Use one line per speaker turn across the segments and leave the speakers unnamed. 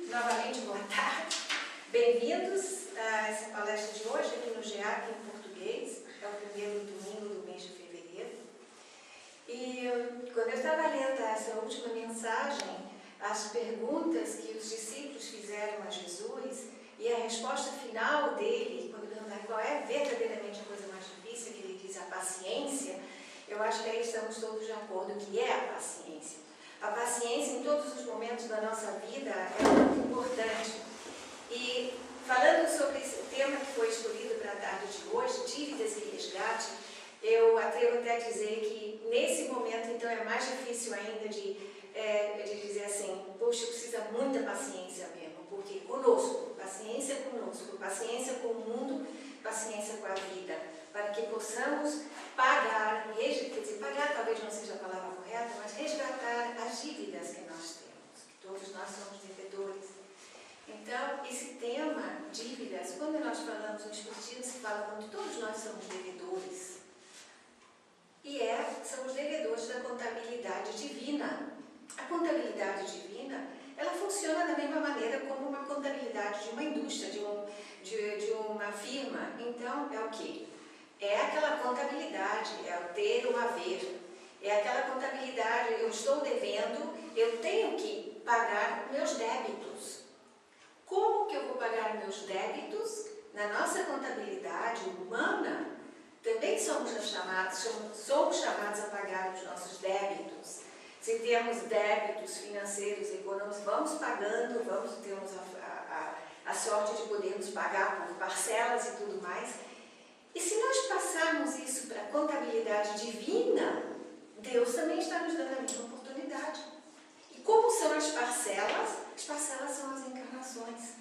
Novamente, boa tarde. Bem-vindos a essa palestra de hoje aqui no GEAC em português. É o primeiro domingo do mês de fevereiro. E quando eu estava lendo essa última mensagem, as perguntas que os discípulos fizeram a Jesus e a resposta final dele, quando perguntaram qual é verdadeiramente a coisa mais difícil, que ele diz a paciência, eu acho que aí estamos todos de acordo que é a paciência. A paciência em todos os momentos da nossa vida é muito importante. E falando sobre esse tema que foi escolhido para a tarde de hoje, dívidas e resgate, eu atrevo até a dizer que nesse momento então é mais difícil ainda de dizer assim, poxa, precisa muita paciência mesmo, porque conosco, paciência com o mundo, paciência com a vida, para que possamos pagar, quer dizer, pagar talvez não seja a palavra correta, mas resgatar as dívidas que nós temos, que todos nós somos devedores. Então, esse tema, dívidas, quando nós falamos no Espiritismo, se fala muito, todos nós somos devedores. E somos devedores da contabilidade divina. A contabilidade divina, ela funciona da mesma maneira como uma contabilidade de uma indústria, de uma firma. Então, é o quê? É aquela contabilidade, é o ter ou haver. É aquela contabilidade, eu estou devendo, eu tenho que pagar meus débitos. Como que eu vou pagar meus débitos? Na nossa contabilidade humana, também somos chamados a pagar os nossos débitos. Se temos débitos financeiros, econômicos, vamos pagando, temos a sorte de podermos pagar por parcelas e tudo mais. E se nós passarmos isso para a contabilidade divina, Deus também está nos dando a mesma oportunidade. E como são as parcelas? As parcelas são as encarnações.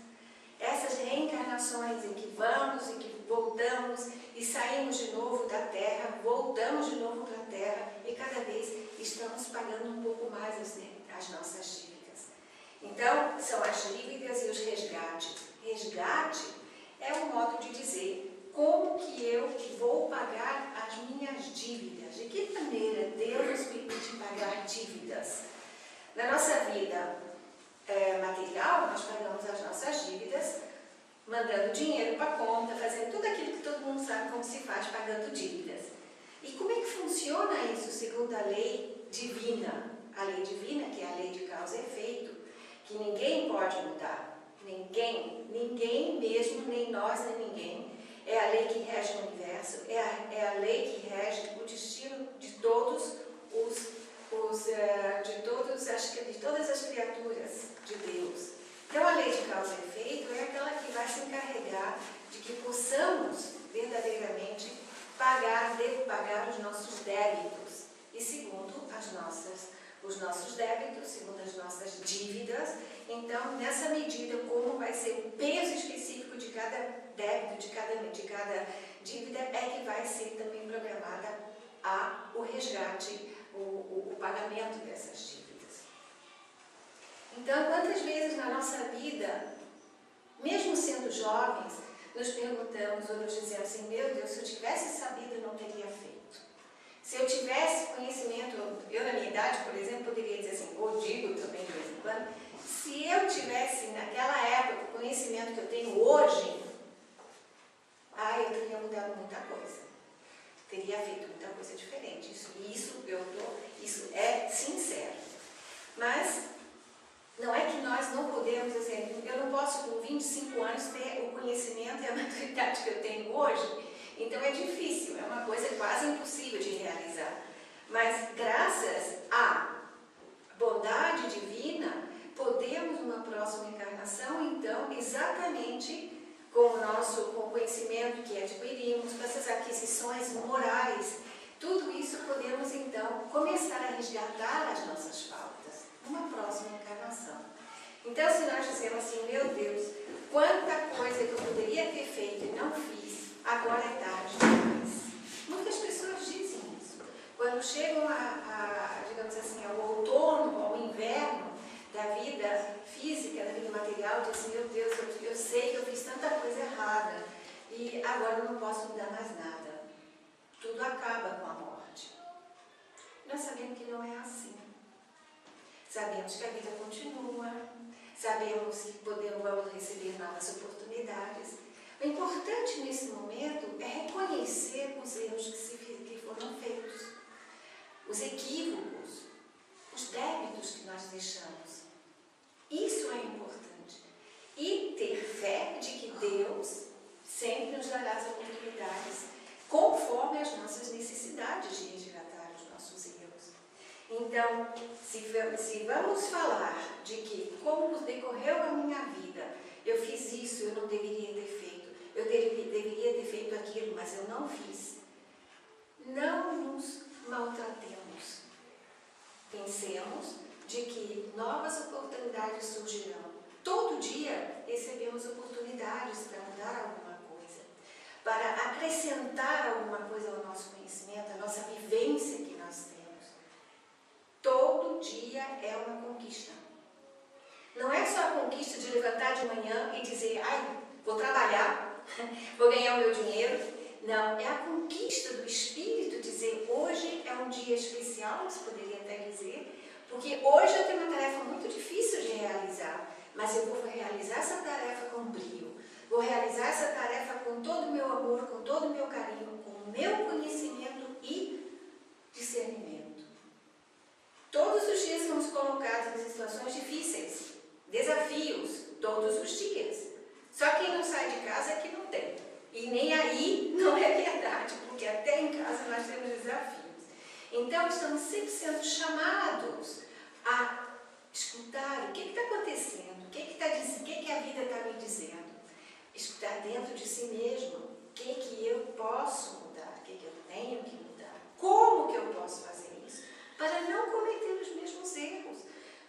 Essas reencarnações em que vamos, em que voltamos e saímos de novo da Terra, voltamos de novo para a Terra e cada vez estamos pagando um pouco mais as nossas dívidas. Então, são as dívidas e os resgates. Resgate é um modo de dizer como que eu vou pagar as minhas dívidas. De que maneira Deus nos permite pagar dívidas? Na nossa vida material, nós pagamos as nossas dívidas, mandando dinheiro para a conta, fazendo tudo aquilo que todo mundo sabe como se faz, pagando dívidas. E como é que funciona isso segundo a lei divina? A lei divina, que é a lei de causa e efeito, que ninguém pode mudar. Ninguém mesmo, nem nós, nem ninguém. É a lei que rege o universo, é a lei que rege o destino de todas as criaturas de Deus. Então, a lei de causa e efeito é aquela que vai se encarregar de que possamos verdadeiramente devo pagar os nossos débitos. E segundo os nossos débitos, segundo as nossas dívidas, então, nessa medida, como vai ser o peso específico de cada débito, de cada dívida, é que vai ser também programada o resgate, o pagamento dessas dívidas. Então, quantas vezes na nossa vida, mesmo sendo jovens, nos perguntamos ou nos dizemos assim, meu Deus, se eu tivesse sabido, eu não teria feito. Se eu tivesse conhecimento, eu na minha idade, por exemplo, poderia dizer assim, ou digo também de vez em quando, se eu tivesse naquela época o conhecimento que eu tenho hoje, eu teria mudado muita coisa. Teria feito muita coisa diferente. Isso é sincero. Mas não é que nós não podemos, assim, eu não posso com 25 anos ter o conhecimento e a maturidade que eu tenho hoje, então é difícil, é uma coisa quase impossível de realizar. Mas graças à bondade divina, podemos numa próxima encarnação, então, exatamente com o conhecimento que adquirimos, com essas aquisições morais, tudo isso podemos então começar a resgatar as nossas faltas numa próxima encarnação. Então, se nós dizemos assim, meu Deus, quanta coisa que eu poderia ter feito e não fiz, agora é tarde demais. Muitas pessoas dizem isso. Quando chegam digamos assim, ao outono, ao inverno da vida física, da vida material, dizem, meu Deus, eu sei que eu fiz tanta coisa errada e agora eu não posso mudar mais nada. Tudo acaba com a morte. Nós sabemos que não é assim. Sabemos que a vida continua, sabemos que vamos receber novas oportunidades. O importante nesse momento é reconhecer os erros que foram feitos, os equívocos, os débitos que nós deixamos. Isso é importante. E ter fé de que Deus sempre nos dará as oportunidades, conforme as nossas necessidades de resgatar os nossos erros. Então, se vamos falar de que, como decorreu a minha vida, eu fiz isso, eu não deveria ter feito, eu deveria ter feito aquilo, mas eu não fiz. Não nos maltratemos. Pensemos de que novas oportunidades surgirão. Todo dia recebemos oportunidades para mudar alguma coisa, para acrescentar alguma coisa ao nosso conhecimento, à nossa vivência que nós temos. Todo dia é uma conquista. Não é só a conquista de levantar de manhã e dizer, ai, vou trabalhar, vou ganhar o meu dinheiro. Não, é a conquista do Espírito dizer, hoje é um dia especial, você poderia até dizer, porque hoje eu tenho uma tarefa muito difícil de realizar, mas eu vou realizar essa tarefa com brio, vou realizar essa tarefa com todo o meu amor, com todo o meu carinho, com o meu conhecimento e discernimento. Todos os dias somos colocados em situações difíceis, desafios, todos os dias. Só quem não sai de casa é que não tem. E nem aí não é verdade, porque até em casa nós temos desafios. Então, estamos sempre sendo chamados a escutar o que está acontecendo, o que a vida está me dizendo. Escutar dentro de si mesmo, o que eu posso mudar, o que eu tenho que mudar, como que eu posso fazer isso, para não cometer os mesmos erros.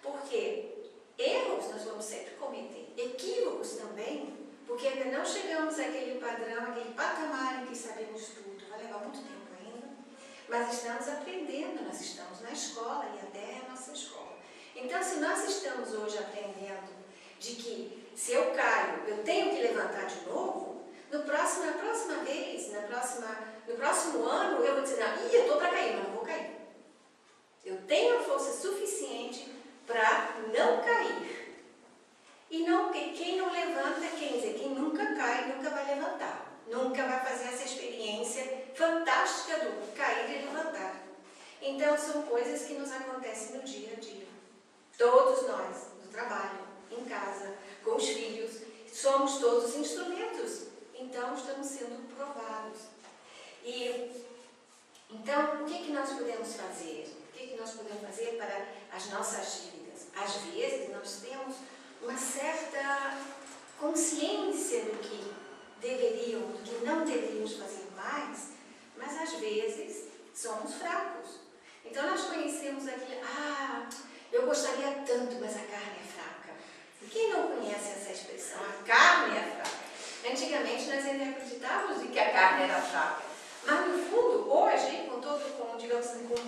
Porque erros nós vamos sempre cometer, equívocos também, porque ainda não chegamos àquele padrão, àquele patamar em que sabemos tudo. Vai levar muito tempo ainda, mas estamos aprendendo, nós estamos na escola e até a nossa escola. Então, se nós estamos hoje aprendendo de que se eu caio, eu tenho que levantar de novo, na próxima vez, no próximo ano, eu vou dizer, não, eu estou para cair, mas não vou cair. Eu tenho a força suficiente para não cair. E quem não levanta, quem nunca cai, nunca vai levantar. Nunca vai fazer essa experiência fantástica do cair e levantar. Então, são coisas que nos acontecem no dia a dia. Todos nós, no trabalho, em casa, com os filhos, somos todos instrumentos. Então, estamos sendo provados. Então, o que nós podemos fazer? O que nós podemos fazer para as nossas dívidas? Às vezes, nós temos uma certa consciência do que do que não deveríamos fazer mais, mas às vezes somos fracos. Então nós conhecemos aquele, eu gostaria tanto, mas a carne é fraca. E quem não conhece essa expressão, a carne é fraca? Antigamente nós ainda acreditávamos que a carne era fraca. Mas no fundo, hoje, com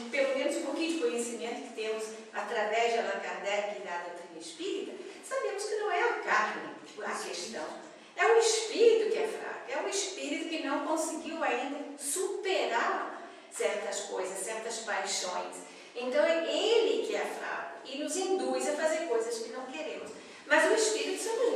pelo menos um pouquinho de conhecimento que temos através de Allan Kardec e da doutrina espírita, sabemos que não é a carne a questão. É o espírito que é fraco, é o espírito que não conseguiu ainda superar certas coisas, certas paixões. Então é ele que é fraco e nos induz a fazer coisas que não queremos. Mas o espírito somos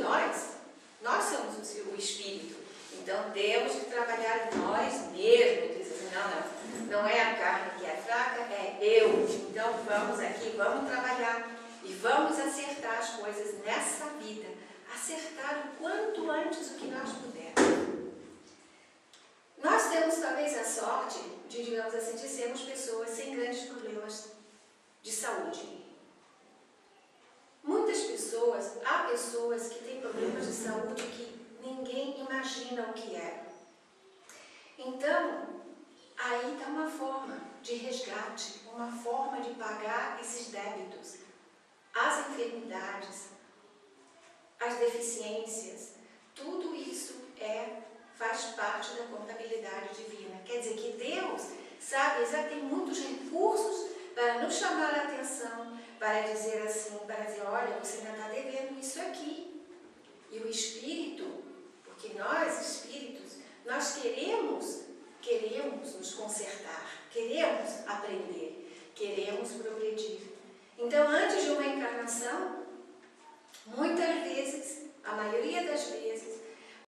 nós somos o espírito. Então temos que trabalhar nós mesmos, dizer assim, não é a carne que é fraca, é eu. Então vamos aqui, vamos trabalhar e vamos acertar as coisas nessa vida. Acertar o quanto antes o que nós pudermos. Nós temos talvez a sorte de, digamos assim, de sermos pessoas sem grandes problemas de saúde. Muitas pessoas, há pessoas que têm problemas de saúde que ninguém imagina o que é. Então, aí está uma forma de resgate, uma forma de pagar esses débitos, as enfermidades, as deficiências, tudo isso faz parte da contabilidade divina. Quer dizer que Deus, tem muitos recursos para nos chamar a atenção, para dizer assim, olha, você ainda está devendo isso aqui.